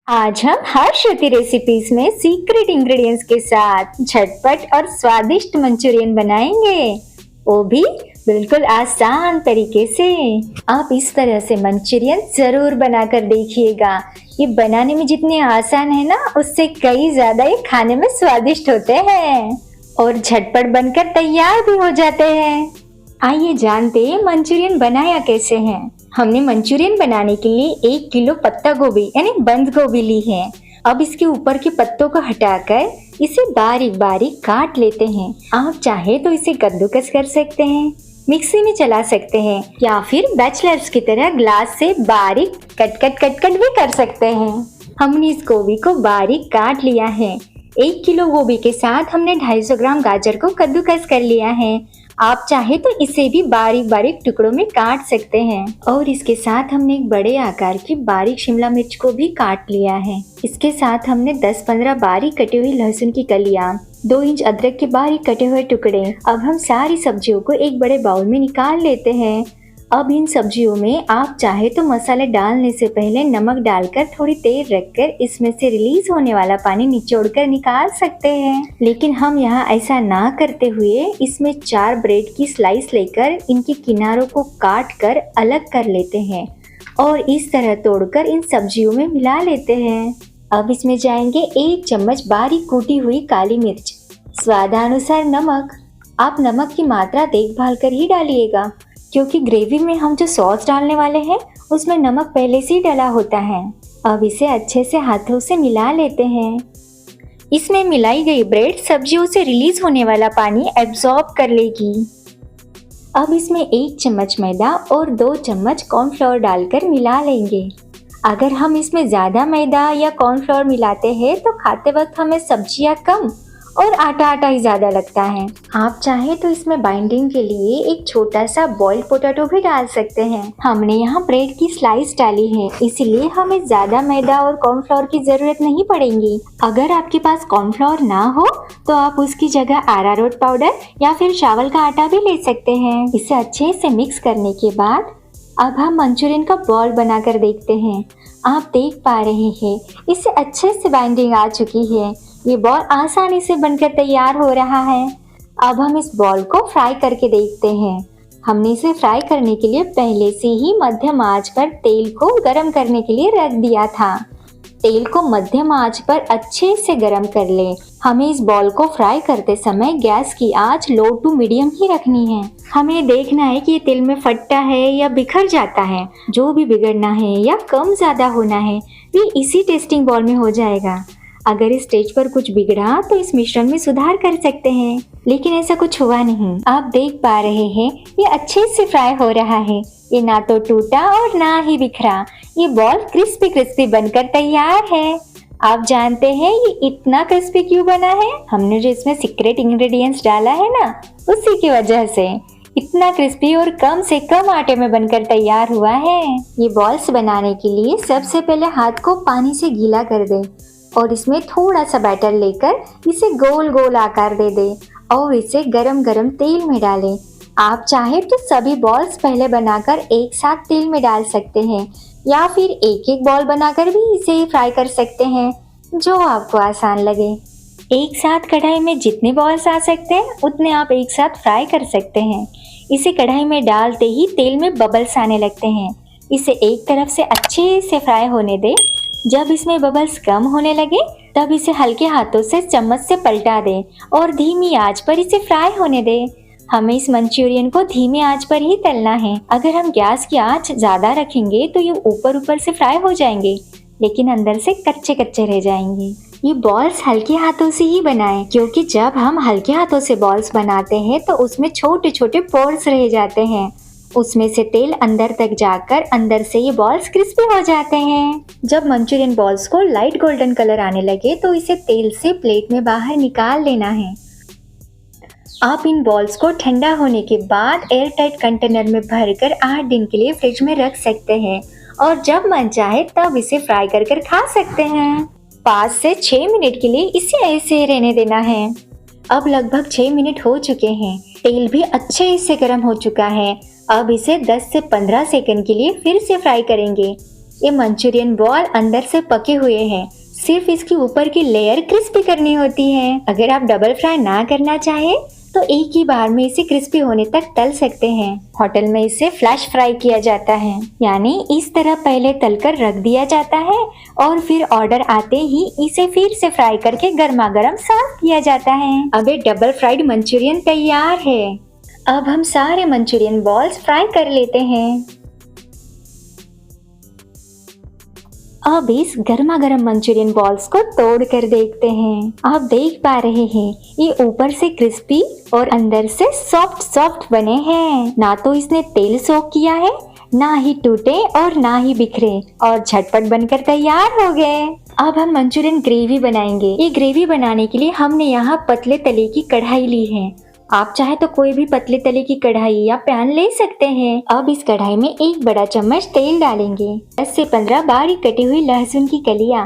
आज हम हर्षति रेसिपीज में सीक्रेट इंग्रेडिएंट्स के साथ झटपट और स्वादिष्ट मंचूरियन बनाएंगे, वो भी बिल्कुल आसान तरीके से। आप इस तरह से मंचूरियन जरूर बनाकर देखिएगा। ये बनाने में जितने आसान है ना, उससे कई ज्यादा ये खाने में स्वादिष्ट होते हैं और झटपट बनकर तैयार भी हो जाते हैं। आइए जानते हैं मंचूरियन बनाया कैसे है। हमने मंचूरियन बनाने के लिए 1 किलो पत्ता गोभी यानी बंद गोभी ली है। अब इसके ऊपर के पत्तों को हटाकर इसे बारीक बारीक काट लेते हैं। आप चाहे तो इसे कद्दूकस कर सकते हैं, मिक्सी में चला सकते हैं या फिर बैचलर्स की तरह ग्लास से बारीक कट भी कर सकते हैं। हमने इस गोभी को बारीक काट लिया है। 1 किलो गोभी के साथ हमने 250 ग्राम गाजर को कद्दूकस कर लिया है। आप चाहे तो इसे भी बारीक बारीक टुकड़ों में काट सकते हैं। और इसके साथ हमने एक बड़े आकार की बारीक शिमला मिर्च को भी काट लिया है। इसके साथ हमने 10-15 बारीक कटी हुई लहसुन की कलियां, 2 इंच अदरक के बारीक कटे हुए टुकड़े। अब हम सारी सब्जियों को एक बड़े बाउल में निकाल लेते हैं। अब इन सब्जियों में आप चाहे तो मसाले डालने से पहले नमक डालकर थोड़ी देर रखकर इसमें से रिलीज होने वाला पानी निचोड़कर निकाल सकते हैं, लेकिन हम यहाँ ऐसा ना करते हुए इसमें 4 ब्रेड की स्लाइस लेकर इनके किनारों को काट कर अलग कर लेते हैं और इस तरह तोड़कर इन सब्जियों में मिला लेते हैं। अब इसमें जाएंगे 1 चम्मच बारीक कूटी हुई काली मिर्च, स्वादानुसार नमक। आप नमक की मात्रा देखभाल कर ही डालिएगा, क्योंकि ग्रेवी में हम जो सॉस डालने वाले हैं उसमें नमक पहले से ही डला होता है। अब इसे अच्छे से हाथों से मिला लेते हैं। इसमें मिलाई गई ब्रेड सब्जियों से रिलीज होने वाला पानी एब्जॉर्ब कर लेगी। अब इसमें 1 चम्मच मैदा और 2 चम्मच कॉर्नफ्लोर डालकर मिला लेंगे। अगर हम इसमें ज़्यादा मैदा या कॉर्नफ्लोर मिलाते हैं तो खाते वक्त हमें सब्जियां कम और आटा ही ज्यादा लगता है। आप चाहे तो इसमें बाइंडिंग के लिए एक छोटा सा बॉइल्ड पोटैटो भी डाल सकते हैं। हमने यहाँ ब्रेड की स्लाइस डाली है, इसलिए हमें ज्यादा मैदा और कॉर्नफ्लोर की जरूरत नहीं पड़ेगी। अगर आपके पास कॉर्नफ्लोर ना हो तो आप उसकी जगह अरारोट पाउडर या फिर चावल का आटा भी ले सकते हैं। इसे अच्छे से मिक्स करने के बाद अब हम मंचूरियन का बॉल बनाकर देखते हैं। आप देख पा रहे हैं इससे अच्छे से बाइंडिंग आ चुकी है। ये बॉल आसानी से बनकर तैयार हो रहा है। अब हम इस बॉल को फ्राई करके देखते हैं। हमने इसे फ्राई करने के लिए पहले से ही मध्यम आंच पर तेल को गरम करने के लिए रख दिया था। तेल को मध्यम आंच पर अच्छे से गरम कर लें। हमें इस बॉल को फ्राई करते समय गैस की आंच लो टू मीडियम ही रखनी है। हमें देखना है कि ये तेल में फटता है या बिखर जाता है। जो भी बिगड़ना है या कम ज्यादा होना है ये इसी टेस्टिंग बॉल में हो जाएगा। अगर इस स्टेज पर कुछ बिगड़ा तो इस मिश्रण में सुधार कर सकते हैं, लेकिन ऐसा कुछ हुआ नहीं। आप देख पा रहे हैं ये अच्छे से फ्राई हो रहा है। ये ना तो टूटा और ना ही बिखरा। ये बॉल क्रिस्पी बनकर तैयार है। आप जानते हैं ये इतना क्रिस्पी क्यों बना है? हमने जो इसमें सीक्रेट इंग्रेडिएंट्स डाला है ना, उसी की वजह से इतना क्रिस्पी और कम से कम आटे में बनकर तैयार हुआ है। ये बॉल्स बनाने के लिए सबसे पहले हाथ को पानी से गीला कर दें और इसमें थोड़ा सा बैटर लेकर इसे गोल गोल आकार दे दें और इसे गरम गरम तेल में डालें। आप चाहे तो सभी बॉल्स पहले बनाकर एक साथ तेल में डाल सकते हैं या फिर एक एक बॉल बनाकर भी इसे फ्राई कर सकते हैं, जो आपको आसान लगे। एक साथ कढ़ाई में जितने बॉल्स आ सकते हैं उतने आप एक साथ फ्राई कर सकते हैं। इसे कढ़ाई में डालते ही तेल में बबल्स आने लगते हैं। इसे एक तरफ से अच्छे से फ्राई होने दें। जब इसमें बबल्स कम होने लगे तब इसे हल्के हाथों से चम्मच से पलटा दें और धीमी आंच पर इसे फ्राई होने दें। हमें इस मंचूरियन को धीमी आंच पर ही तलना है। अगर हम गैस की आंच ज्यादा रखेंगे तो ये ऊपर से फ्राई हो जाएंगे, लेकिन अंदर से कच्चे रह जाएंगे। ये बॉल्स हल्के हाथों से ही बनाएं, क्योंकि जब हम हल्के हाथों से बॉल्स बनाते हैं तो उसमें छोटे छोटे पोर्स रह जाते हैं। उसमें से तेल अंदर तक जाकर अंदर से ये बॉल्स क्रिस्पी हो जाते हैं। जब मंचूरियन बॉल्स को लाइट गोल्डन कलर आने लगे तो इसे तेल से प्लेट में बाहर निकाल लेना है। आप इन बॉल्स को ठंडा होने के बाद एयर टाइट कंटेनर में भरकर 8 दिन के लिए फ्रिज में रख सकते हैं और जब मन चाहे तब इसे फ्राई कर खा सकते हैं। 5 से 6 मिनट के लिए इसे ऐसे रहने देना है। अब लगभग 6 मिनट हो चुके हैं। तेल भी अच्छे से गर्म हो चुका है। अब इसे 10 से 15 सेकंड के लिए फिर से फ्राई करेंगे। ये मंचूरियन बॉल अंदर से पके हुए हैं, सिर्फ इसकी ऊपर की लेयर क्रिस्पी करनी होती है। अगर आप डबल फ्राई ना करना चाहें तो एक ही बार में इसे क्रिस्पी होने तक तल सकते हैं। होटल में इसे फ्लैश फ्राई किया जाता है, यानी इस तरह पहले तलकर रख दिया जाता है और फिर ऑर्डर आते ही इसे फिर से फ्राई करके गर्मा गर्म सर्व किया जाता है। अब ये डबल फ्राइड मंचूरियन तैयार है। अब हम सारे मंचूरियन बॉल्स फ्राई कर लेते हैं। अब इस गर्मा गर्म मंचूरियन बॉल्स को तोड़ कर देखते हैं। आप देख पा रहे हैं ये ऊपर से क्रिस्पी और अंदर से सॉफ्ट सॉफ्ट बने हैं। ना तो इसने तेल सोख किया है, ना ही टूटे और ना ही बिखरे, और झटपट बनकर तैयार हो गए। अब हम मंचूरियन ग्रेवी बनाएंगे। ये ग्रेवी बनाने के लिए हमने यहाँ पतले तले की कढ़ाई ली है। आप चाहे तो कोई भी पतले तले की कढ़ाई या पैन ले सकते हैं। अब इस कढ़ाई में 1 बड़ा चम्मच तेल डालेंगे। 10 से 15 बारीक कटी हुई लहसुन की कलियां,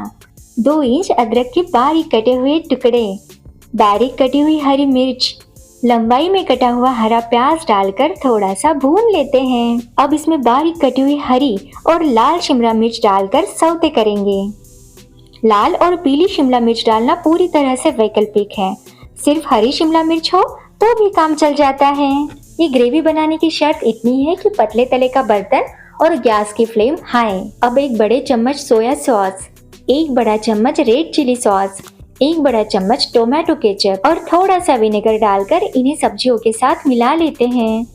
2 इंच अदरक के बारीक कटे हुए टुकड़े, बारीक कटी हुई हरी मिर्च, लंबाई में कटा हुआ हरा प्याज डालकर थोड़ा सा भून लेते हैं। अब इसमें बारीक कटी हुई हरी और लाल शिमला मिर्च डालकर सौते करेंगे। लाल और पीली शिमला मिर्च डालना पूरी तरह से वैकल्पिक है, सिर्फ हरी शिमला मिर्च हो तो भी काम चल जाता है। ये ग्रेवी बनाने की शर्त इतनी है कि पतले तले का बर्तन और गैस की फ्लेम हाई। अब 1 बड़े चम्मच सोया सॉस, 1 बड़ा चम्मच रेड चिली सॉस, 1 बड़ा चम्मच टोमेटो केचप और थोड़ा सा विनेगर डालकर इन्हें सब्जियों के साथ मिला लेते हैं।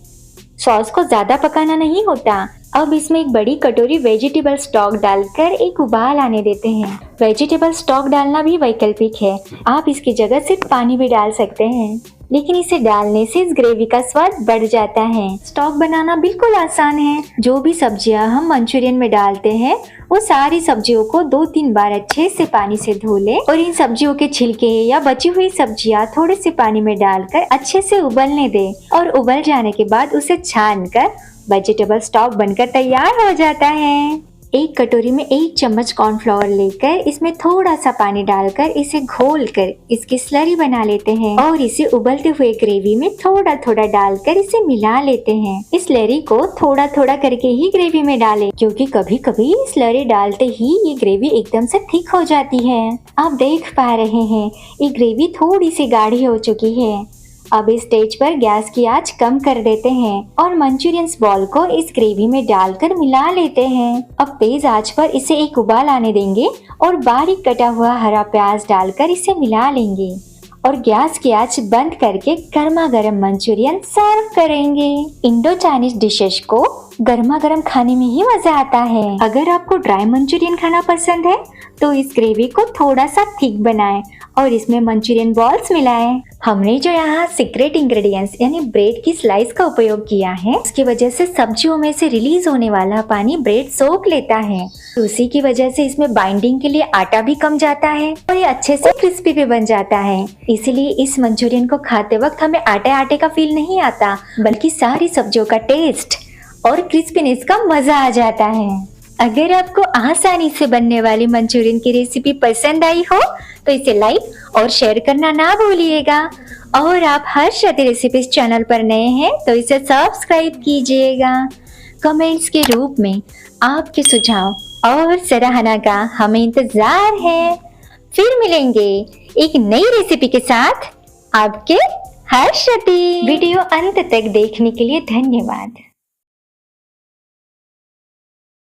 सॉस को ज्यादा पकाना नहीं होता। अब इसमें 1 बड़ी कटोरी वेजिटेबल स्टॉक डालकर एक उबाल आने देते हैं। वेजिटेबल स्टॉक डालना भी वैकल्पिक है, आप इसकी जगह सिर्फ पानी भी डाल सकते हैं, लेकिन इसे डालने से इस ग्रेवी का स्वाद बढ़ जाता है। स्टॉक बनाना बिल्कुल आसान है। जो भी सब्जियां हम मंचूरियन में डालते हैं वो सारी सब्जियों को 2-3 बार अच्छे से पानी से धो ले और इन सब्जियों के छिलके या बची हुई सब्जियां थोड़े से पानी में डालकर अच्छे से उबलने दे और उबल जाने के बाद उसे छान कर वेजिटेबल स्टॉक बनकर तैयार हो जाता है। 1 कटोरी में 1 चम्मच कॉर्नफ्लोर लेकर इसमें थोड़ा सा पानी डालकर इसे घोलकर इसकी स्लरी बना लेते हैं और इसे उबलते हुए ग्रेवी में थोड़ा थोड़ा डालकर इसे मिला लेते हैं। इस स्लरी को थोड़ा थोड़ा करके ही ग्रेवी में डालें, क्योंकि कभी कभी स्लरी डालते ही ये ग्रेवी एकदम से थिक हो जाती है। आप देख पा रहे हैं ये ग्रेवी थोड़ी सी गाढ़ी हो चुकी है। अब इस स्टेज पर गैस की आंच कम कर देते हैं और मंचूरियन बॉल को इस ग्रेवी में डालकर मिला लेते हैं। अब तेज आंच पर इसे एक उबाल आने देंगे और बारीक कटा हुआ हरा प्याज डालकर इसे मिला लेंगे और गैस की आंच बंद करके गर्मा गर्म मंचूरियन सर्व करेंगे। इंडो चाइनीज डिशेस को गर्मा गर्म खाने में ही मजा आता है। अगर आपको ड्राई मंचूरियन खाना पसंद है तो इस ग्रेवी को थोड़ा सा थिक बनाएं और इसमें मंचूरियन बॉल्स मिलाएं। हमने जो यहाँ सीक्रेट इंग्रेडिएंट्स यानी ब्रेड की स्लाइस का उपयोग किया है, उसकी वजह से सब्जियों में से रिलीज होने वाला पानी ब्रेड सोख लेता है। उसी की वजह से इसमें बाइंडिंग के लिए आटा भी कम जाता है और ये अच्छे से क्रिस्पी भी बन जाता है। इसलिए इस मंचूरियन को खाते वक्त हमें आटे आटे का फील नहीं आता, बल्कि सारी सब्जियों का टेस्ट और क्रिस्पीनेस का मजा आ जाता है। अगर आपको आसानी से बनने वाली मंचूरियन की रेसिपी पसंद आई हो तो इसे लाइक और शेयर करना ना भूलिएगा। और आप हर्षति रेसिपीज चैनल पर नए हैं तो इसे सब्सक्राइब कीजिएगा। कमेंट्स के रूप में आपके सुझाव और सराहना का हमें इंतजार है। फिर मिलेंगे एक नई रेसिपी के साथ। आपके हर्षति। वीडियो अंत तक देखने के लिए धन्यवाद।